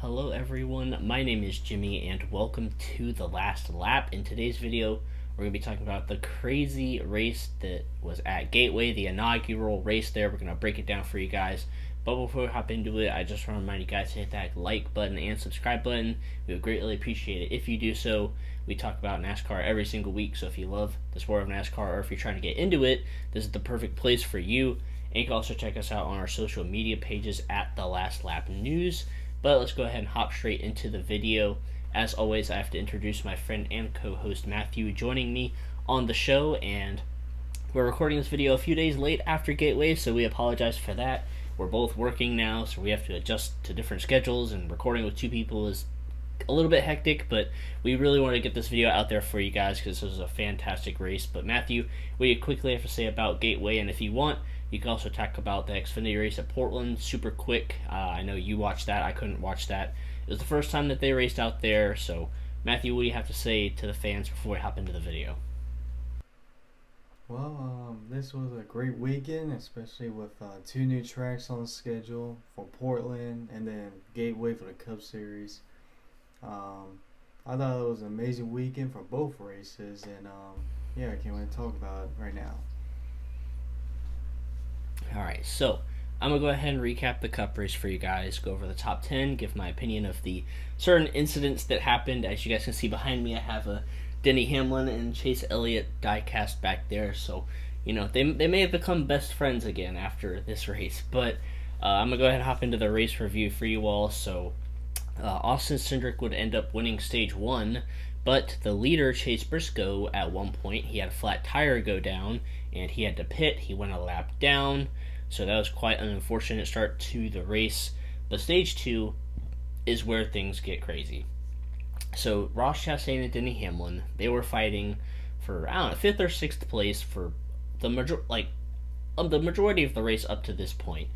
Hello everyone, my name is Jimmy and welcome to The Last Lap. In today's video, we're going to be talking about the crazy race that was at Gateway, the inaugural race there. We're going to break it down for you guys. But before we hop into it, I just want to remind you guys to hit that like button and subscribe button. We would greatly appreciate it if you do so. We talk about NASCAR every single week, so if you love the sport of NASCAR or if you're trying to get into it, this is the perfect place for you. And you can also check us out on our social media pages at The Last Lap News. But let's go ahead and hop straight into the video. As always, I have to introduce my friend and co-host Matthew joining me on the show, and we're recording this video a few days late after Gateway, so we apologize for that. We're both working now, so we have to adjust to different schedules, and recording with two people is a little bit hectic, but we really want to get this video out there for you guys because this was a fantastic race. But Matthew, what do you quickly have to say about Gateway? And if you want, you can also talk about the Xfinity race at Portland super quick. I know you watched that. I couldn't watch that. It was the first time that they raced out there. So, Matthew, what do you have to say to the fans before we hop into the video? Well, this was a great weekend, especially with two new tracks on the schedule for Portland and then Gateway for the Cup Series. I thought it was an amazing weekend for both races, and I can't wait to talk about it right now. Alright, so I'm going to go ahead and recap the Cup race for you guys, go over the top 10, give my opinion of the certain incidents that happened. As you guys can see behind me, I have a Denny Hamlin and Chase Elliott die-cast back there, so, they may have become best friends again after this race. But I'm going to go ahead and hop into the race review for you all. So, Austin Cindric would end up winning Stage 1, but the leader, Chase Briscoe, at one point, he had a flat tire go down, and he had to pit. He went a lap down, so that was quite an unfortunate start to the race. But Stage 2 is where things get crazy. So Ross Chastain and Denny Hamlin, they were fighting for, 5th or 6th place for the majority of the race up to this point.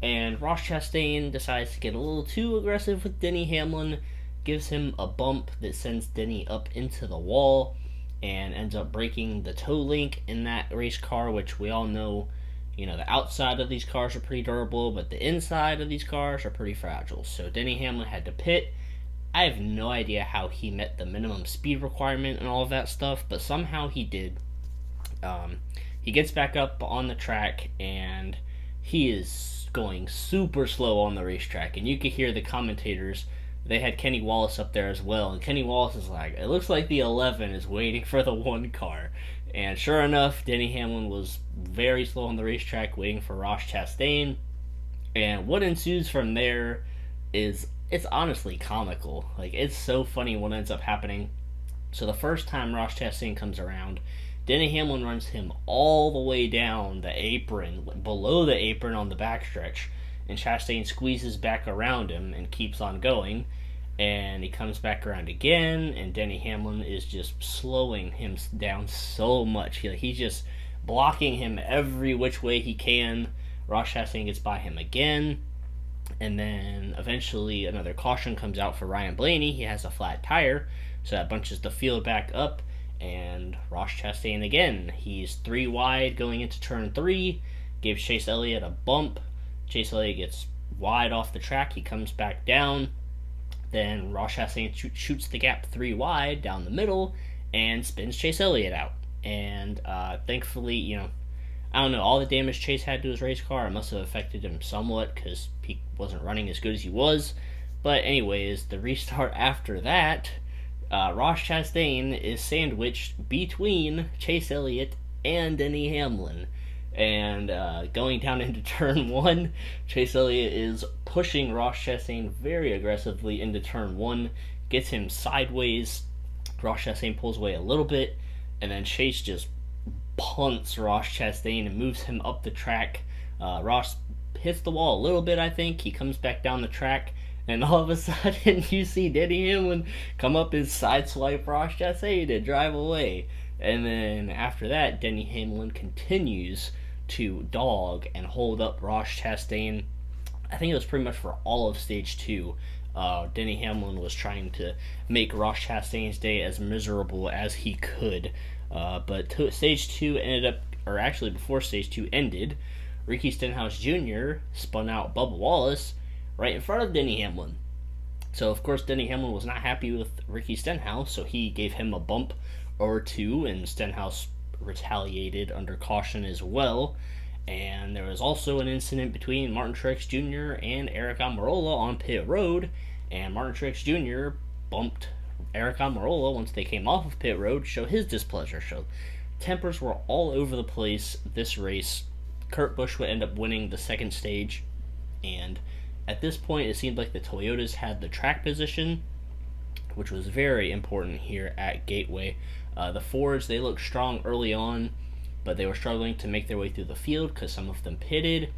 And Ross Chastain decides to get a little too aggressive with Denny Hamlin, gives him a bump that sends Denny up into the wall, and ends up breaking the toe link in that race car, which we all know, the outside of these cars are pretty durable, but the inside of these cars are pretty fragile. So Denny Hamlin had to pit. I have no idea how he met the minimum speed requirement and all of that stuff, but somehow he did. He gets back up on the track, and he is going super slow on the racetrack, and you could hear the commentators. They had Kenny Wallace up there as well, and Kenny Wallace is like, it looks like the 11 is waiting for the 1 car. And sure enough, Denny Hamlin was very slow on the racetrack waiting for Ross Chastain. And what ensues from there is, it's honestly comical. Like, it's so funny what ends up happening. So the first time Ross Chastain comes around, Denny Hamlin runs him all the way down the apron, below the apron on the backstretch, and Chastain squeezes back around him and keeps on going, and he comes back around again, and Denny Hamlin is just slowing him down so much. He's just blocking him every which way he can. Ross Chastain gets by him again, and then eventually another caution comes out for Ryan Blaney. He has a flat tire, so that bunches the field back up, and Ross Chastain again. He's 3 wide going into turn 3, gives Chase Elliott a bump. Chase Elliott gets wide off the track. He comes back down. Then Ross Chastain shoots the gap 3 wide down the middle and spins Chase Elliott out. And thankfully, I don't know, all the damage Chase had to his race car, it must have affected him somewhat because he wasn't running as good as he was. But anyways, the restart after that, Ross Chastain is sandwiched between Chase Elliott and Denny Hamlin. And going down into turn 1, Chase Elliott is pushing Ross Chastain very aggressively into turn 1, gets him sideways. Ross Chastain pulls away a little bit, and then Chase just punts Ross Chastain and moves him up the track. Ross hits the wall a little bit, I think. He comes back down the track, and all of a sudden you see Denny Hamlin come up and sideswipe Ross Chastain and drive away. And then after that, Denny Hamlin continues to dog and hold up Ross Chastain. I think it was pretty much for all of Stage 2. Denny Hamlin was trying to make Ross Chastain's day as miserable as he could. But Stage 2 ended up, or actually before Stage 2 ended, Ricky Stenhouse Jr. spun out Bubba Wallace right in front of Denny Hamlin. So, of course, Denny Hamlin was not happy with Ricky Stenhouse, so he gave him a bump or two, and Stenhouse retaliated under caution as well. And there was also an incident between Martin Truex Jr. and Eric Almirola on pit road, and Martin Truex Jr. bumped Eric Almirola once they came off of pit road to show his displeasure. So tempers were all over the place this race. Kurt Busch would end up winning the second stage, and at this point it seemed like the Toyotas had the track position, which was very important here at Gateway. The Fords, they looked strong early on, but they were struggling to make their way through the field because some of them pitted.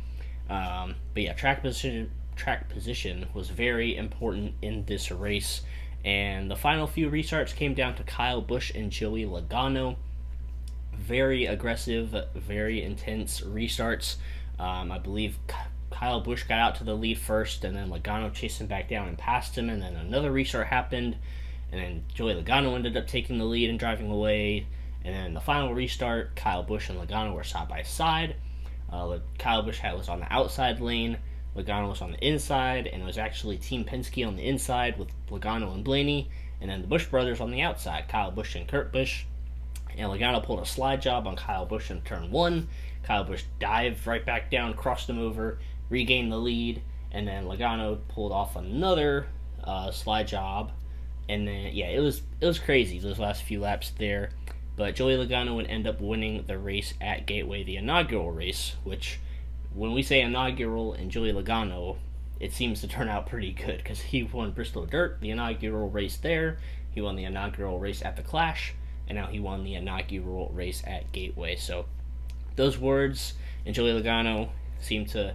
But yeah, track position was very important in this race. And the final few restarts came down to Kyle Busch and Joey Logano. Very aggressive, very intense restarts. I believe Kyle Busch got out to the lead first, and then Logano chased him back down and passed him, and then another restart happened, and then Joey Logano ended up taking the lead and driving away. And then in the final restart, Kyle Busch and Logano were side by side. Kyle Busch was on the outside lane, Logano was on the inside, and it was actually Team Penske on the inside with Logano and Blaney, and then the Busch brothers on the outside, Kyle Busch and Kurt Busch. And Logano pulled a slide job on Kyle Busch in turn one. Kyle Busch dived right back down, crossed him over, regained the lead, and then Logano pulled off another slide job. And then it was crazy those last few laps there. But Joey Logano would end up winning the race at Gateway, the inaugural race, which, when we say inaugural and Joey Logano, it seems to turn out pretty good because he won Bristol Dirt, the inaugural race there. He won the inaugural race at the Clash, and now he won the inaugural race at Gateway. So those words and Joey Logano seem to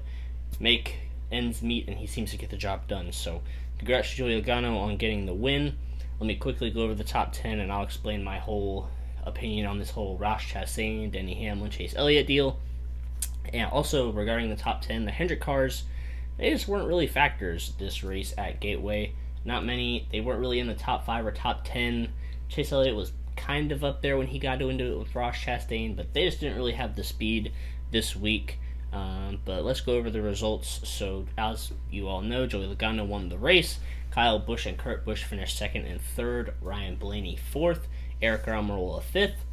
make ends meet, and he seems to get the job done. So congrats to Joey Logano on getting the win. Let me quickly go over the top 10, and I'll explain my whole opinion on this whole Ross Chastain, Denny Hamlin, Chase Elliott deal. And also regarding the top 10, the Hendrick cars, they just weren't really factors this race at Gateway. Not many. They weren't really in the top 5 or top 10. Chase Elliott was kind of up there when he got into it with Ross Chastain, but they just didn't really have the speed this week. But let's go over the results. So as you all know, Joey Logano won the race. Kyle Busch and Kurt Busch finished second and third. Ryan Blaney fourth. Eric Almirola fifth.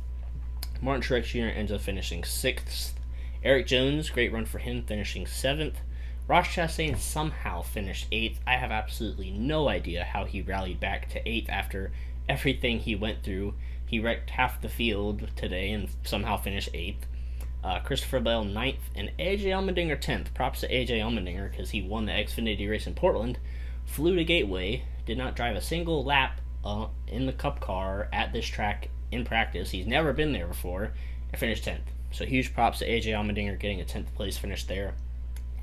Martin Truex Jr. ends up finishing sixth. Eric Jones, great run for him, finishing seventh. Ross Chastain somehow finished eighth. I have absolutely no idea how he rallied back to eighth after everything he went through. He wrecked half the field today and somehow finished eighth. Christopher Bell ninth, and AJ Allmendinger 10th. Props to AJ Allmendinger because he won the Xfinity race in Portland. Flew to Gateway, did not drive a single lap in the Cup car at this track in practice. He's never been there before, and finished 10th. So huge props to AJ Allmendinger getting a 10th place finish there.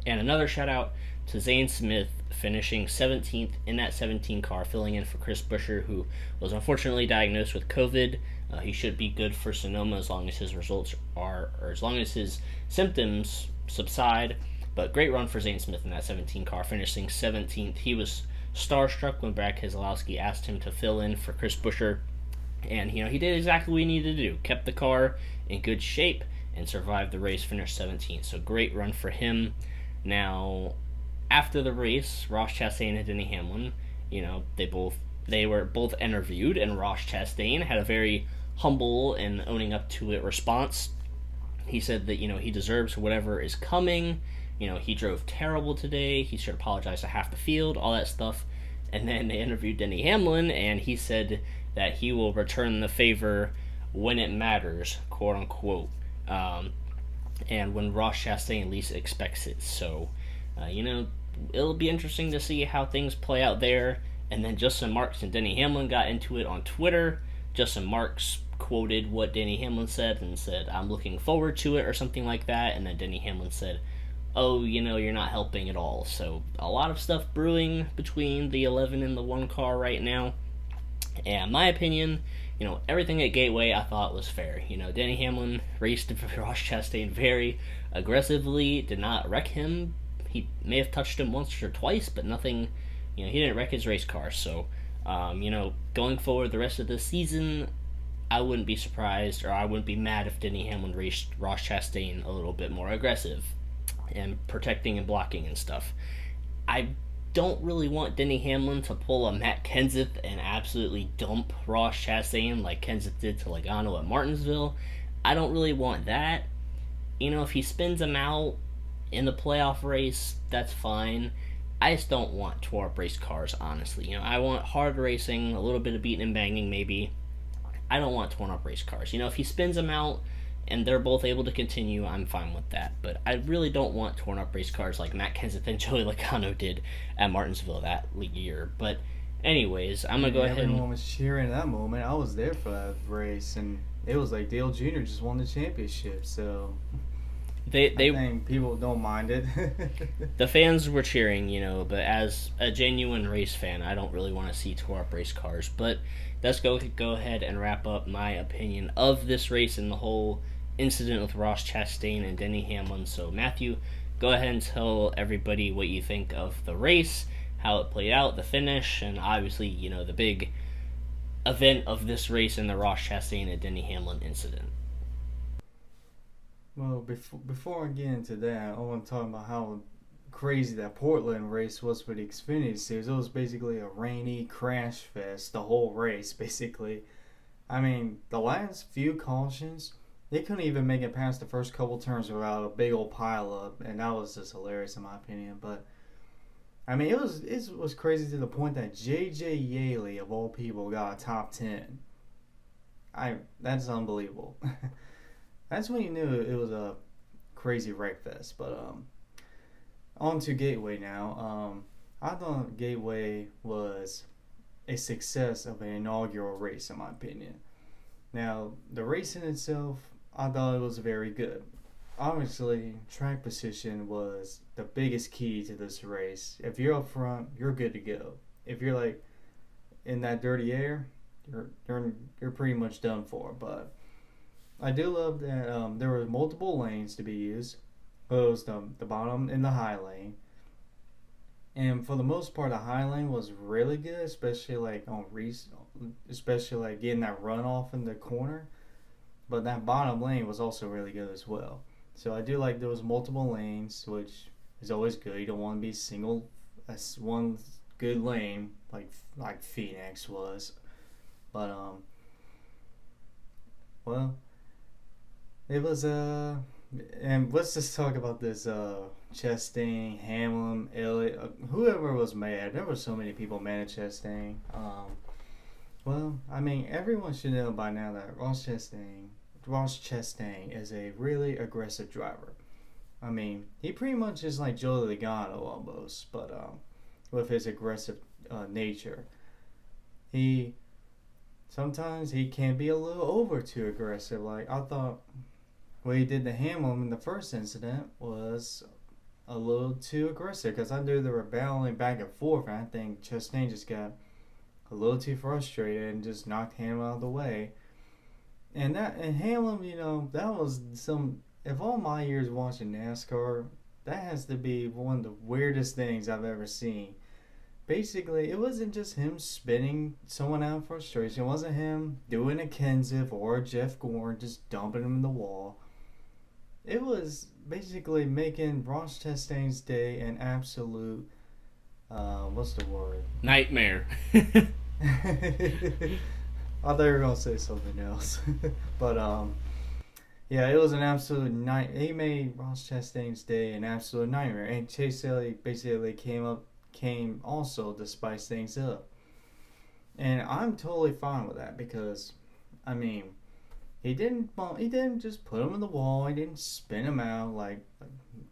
And another shout out to Zane Smith finishing 17th in that 17 car, filling in for Chris Buescher, who was unfortunately diagnosed with COVID. He should be good for Sonoma as long as his results are, or as long as his symptoms subside. But great run for Zane Smith in that 17 car, finishing 17th. He was starstruck when Brad Keselowski asked him to fill in for Chris Buescher. And, he did exactly what he needed to do. Kept the car in good shape and survived the race, finished 17th. So great run for him. Now, after the race, Ross Chastain and Denny Hamlin, they were both interviewed, and Ross Chastain had a very humble and owning up to it response. He said that, he deserves whatever is coming. He drove terrible today. He should apologize to half the field, all that stuff. And then they interviewed Denny Hamlin, and he said that he will return the favor when it matters, quote unquote, and when Ross Chastain least expects it. So, it'll be interesting to see how things play out there. And then Justin Marks and Denny Hamlin got into it on Twitter. Justin Marks quoted what Denny Hamlin said and said, "I'm looking forward to it," or something like that. And then Denny Hamlin said, "Oh, you're not helping at all." So a lot of stuff brewing between the 11 and the 1 car right now. And my opinion, everything at Gateway I thought was fair. Denny Hamlin raced Ross Chastain very aggressively, did not wreck him. He may have touched him once or twice, but nothing, he didn't wreck his race car. So, going forward the rest of the season, I wouldn't be surprised, or I wouldn't be mad if Denny Hamlin raced Ross Chastain a little bit more aggressive and protecting and blocking and stuff. I don't really want Denny Hamlin to pull a Matt Kenseth and absolutely dump Ross Chastain like Kenseth did to Logano at Martinsville. I don't really want that. If he spins him out in the playoff race, that's fine. I just don't want tore up race cars, honestly. I want hard racing, a little bit of beating and banging, maybe. I don't want torn up race cars. If he spins them out and they're both able to continue, I'm fine with that. But I really don't want torn up race cars like Matt Kenseth and Joey Logano did at Martinsville that year. But anyways, I'm gonna go ahead and everyone was cheering that moment. I was there for that race, and it was like Dale Jr. just won the championship. So I think people don't mind it. the fans were cheering, but as a genuine race fan, I don't really want to see tore up race cars. But let's go ahead and wrap up my opinion of this race and the whole incident with Ross Chastain and Denny Hamlin. So Matthew, go ahead and tell everybody what you think of the race, how it played out, the finish, and obviously, the big event of this race and the Ross Chastain and Denny Hamlin incident. Well, before I get into that, I want to talk about how crazy that Portland race was for the Xfinity Series. It was basically a rainy crash fest, the whole race, basically. I mean, the last few cautions, they couldn't even make it past the first couple turns without a big old pile up, and that was just hilarious in my opinion. But I mean, it was crazy to the point that J.J. Yaley of all people got a top 10. That's unbelievable. That's when you knew it was a crazy wreck fest. But on to Gateway now. I thought Gateway was a success of an inaugural race in my opinion. Now the race in itself, I thought it was very good. Obviously, track position was the biggest key to this race. If you're up front, you're good to go. If you're like in that dirty air, you're pretty much done for. But I do love that there were multiple lanes to be used. It was the bottom and the high lane. And for the most part, the high lane was really good, especially like especially like getting that runoff in the corner. But that bottom lane was also really good as well. So I do like there was multiple lanes, which is always good. You don't want to be that's one good lane like Phoenix was. But well, it was and let's just talk about this Chastain, Hamlin, Elliott, whoever was mad. There were so many people mad at Chastain. Well, I mean, everyone should know by now that Ross Chastain is a really aggressive driver. I mean, he pretty much is like Joey Logano almost, but with his aggressive nature. Sometimes he can be a little too aggressive. Like, I thought what he did to Hamlin in the first incident was a little too aggressive, because I knew they were battling back and forth, and I think Chastain just got a little too frustrated and just knocked Hamlin out of the way. And Hamlin, that was of all my years watching NASCAR, that has to be one of the weirdest things I've ever seen. Basically, it wasn't just him spinning someone out of frustration. It wasn't him doing a Kenseth or a Jeff Gordon, just dumping him in the wall. It was basically making Ross Chastain's day an absolute, what's the word? Nightmare. I thought you were going to say something else. But, yeah, it was an absolute He made Ross Chastain's day an absolute nightmare. And Chase Elliott basically came also to spice things up. And I'm totally fine with that because, I mean, he didn't just put him in the wall. He didn't spin him out like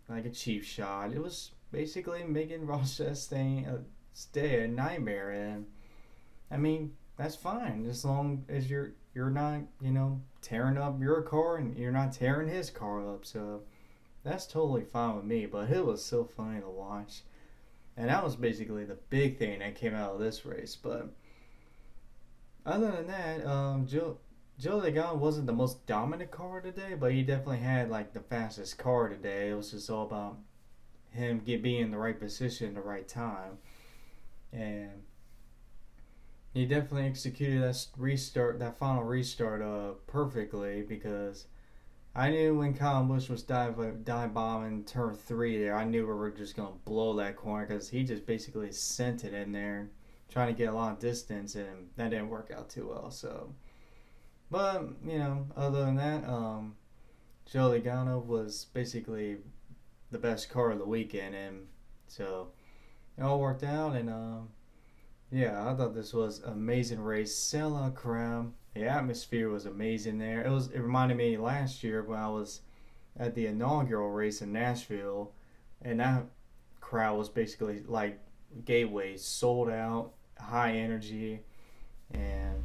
a cheap shot. It was basically making Ross Chastain's day a nightmare. And, I mean, that's fine as long as you're not, tearing up your car and you're not tearing his car up. So that's totally fine with me. But it was so funny to watch. And that was basically the big thing that came out of this race. But other than that, Joe Logano wasn't the most dominant car today, but he definitely had like the fastest car today. It was just all about him being in the right position at the right time. And he definitely executed that final restart perfectly, because I knew when Kyle Busch was dive bombing turn three there, I knew we were just gonna blow that corner because he just basically sent it in there, trying to get a lot of distance, and that didn't work out too well. So, but other than that, Joe Logano was basically the best car of the weekend, and so it all worked out. And yeah, I thought this was an amazing race, sellout crowd. The atmosphere was amazing there. It reminded me last year when I was at the inaugural race in Nashville, and that crowd was basically like Gateway, sold out, high energy, and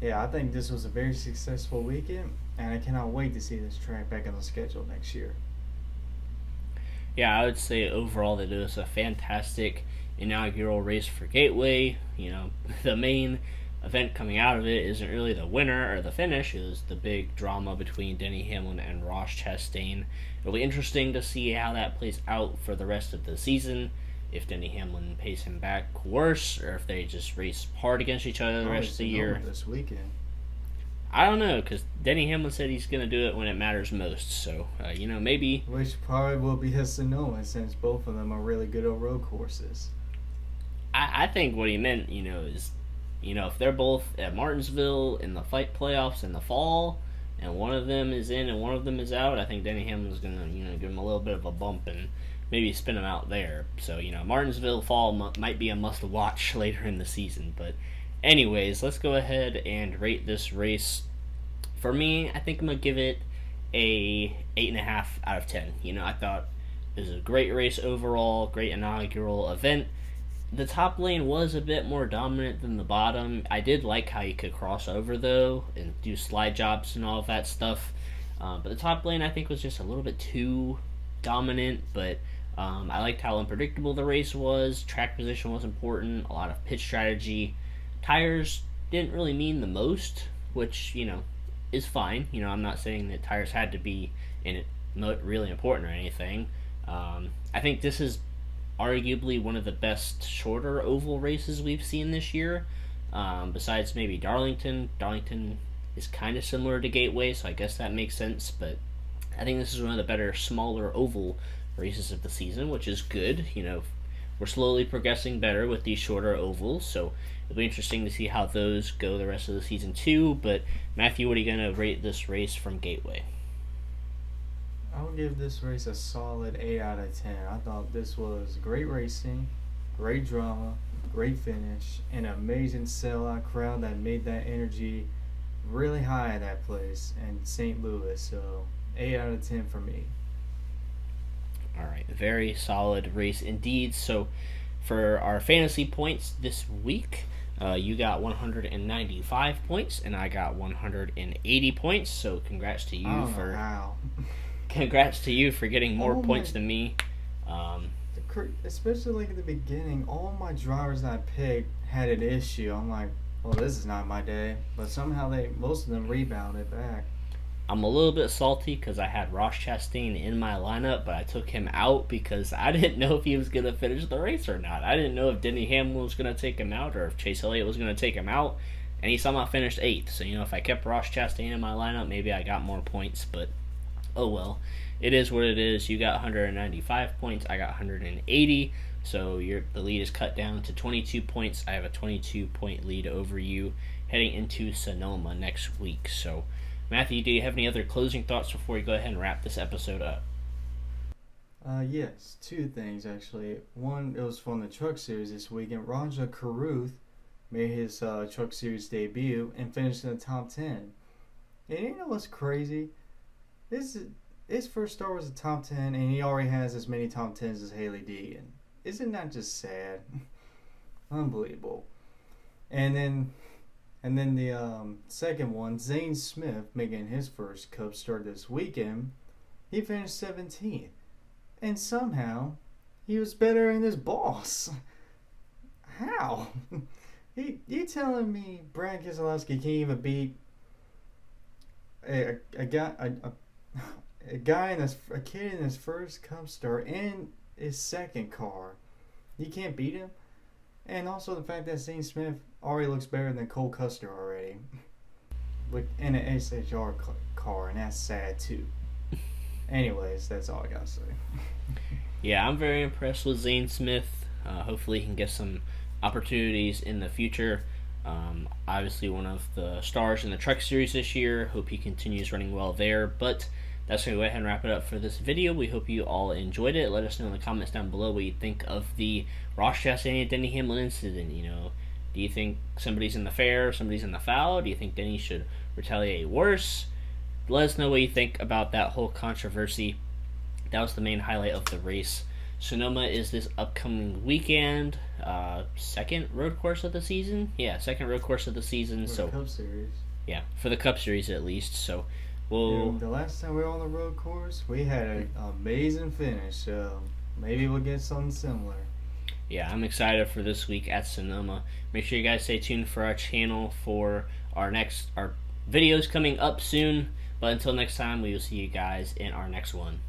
yeah, I think this was a very successful weekend, and I cannot wait to see this track back on the schedule next year. Yeah, I would say overall that it was a fantastic inaugural race for Gateway. The main event coming out of it isn't really the winner or the finish. It was the big drama between Denny Hamlin and Ross Chastain. It'll be interesting to see how that plays out for the rest of the season. If Denny Hamlin pays him back worse, or if they just race hard against each other the rest of the year. This weekend. I don't know, because Denny Hamlin said he's going to do it when it matters most. So, maybe. Which probably will be his Sonoma, since both of them are really good on road courses. I think what he meant, is, if they're both at Martinsville in the fight playoffs in the fall, and one of them is in and one of them is out, I think Denny Hamlin's going to, give him a little bit of a bump and maybe spin him out there. So, Martinsville fall might be a must-watch later in the season, but anyways, let's go ahead and rate this race. For me, I think I'm going to give it a 8.5 out of 10. I thought it was a great race overall, great inaugural event. The top lane was a bit more dominant than the bottom. I did like how you could cross over, though, and do slide jobs and all of that stuff. But the top lane, I think, was just a little bit too dominant, but I liked how unpredictable the race was. Track position was important, a lot of pitch strategy. Tires didn't really mean the most, which, is fine. I'm not saying that tires had to be in it really important or anything. I think this is arguably one of the best shorter oval races we've seen this year. Besides maybe Darlington. Darlington is kind of similar to Gateway, so I guess that makes sense. But I think this is one of the better, smaller oval races of the season, which is good. We're slowly progressing better with these shorter ovals, so it'll be interesting to see how those go the rest of the season too. But Matthew, what are you going to rate this race from Gateway? I'll give this race a solid 8 out of 10. I thought this was great racing, great drama, great finish, an amazing sellout crowd that made that energy really high at that place in St. Louis. So 8 out of 10 for me. All right, very solid race indeed. So for our fantasy points this week, you got 195 points, and I got 180 points. So congrats to you for how. Congrats to you for getting more points than me. Especially like at the beginning, all my drivers that I picked had an issue. I'm like, well, this is not my day. But somehow most of them rebounded back. I'm a little bit salty because I had Ross Chastain in my lineup, but I took him out because I didn't know if he was going to finish the race or not. I didn't know if Denny Hamlin was going to take him out or if Chase Elliott was going to take him out, and he somehow finished 8th. So, if I kept Ross Chastain in my lineup, maybe I got more points, but oh well. It is what it is. You got 195 points. I got 180. So the lead is cut down to 22 points. I have a 22-point lead over you heading into Sonoma next week. So, Matthew, do you have any other closing thoughts before we go ahead and wrap this episode up? Yes, 2 things actually. One, it was from the Truck Series this weekend. Raja Caruth made his Truck Series debut and finished in the top 10. And you know what's crazy? His first start was a top 10, and he already has as many top 10s as Haley Deegan. Isn't that just sad? Unbelievable. And then the second one, Zane Smith, making his first Cup start this weekend, he finished 17th. And somehow, he was better than his boss. How? You telling me Brad Keselowski can't even beat a kid in his first Cup start in his second car? You can't beat him? And also the fact that Zane Smith already looks better than Cole Custer already. In an SHR car, and that's sad too. Anyways, that's all I gotta say. Yeah, I'm very impressed with Zane Smith. Hopefully, he can get some opportunities in the future. Obviously, one of the stars in the Truck Series this year. Hope he continues running well there. But that's going to go ahead and wrap it up for this video. We hope you all enjoyed it. Let us know in the comments down below what you think of the Ross Chastain and Denny Hamlin incident. Do you think somebody's in the fair, somebody's in the foul? Do you think Denny should retaliate worse? Let us know what you think about that whole controversy. That was the main highlight of the race. Sonoma is this upcoming weekend. Second road course of the season? Yeah, second road course of the season. For the Cup Series. Yeah, for the Cup Series at least. So the last time we were on the road course, we had an amazing finish. So maybe we'll get something similar. Yeah, I'm excited for this week at Sonoma. Make sure you guys stay tuned for our channel for our videos coming up soon. But until next time, we will see you guys in our next one.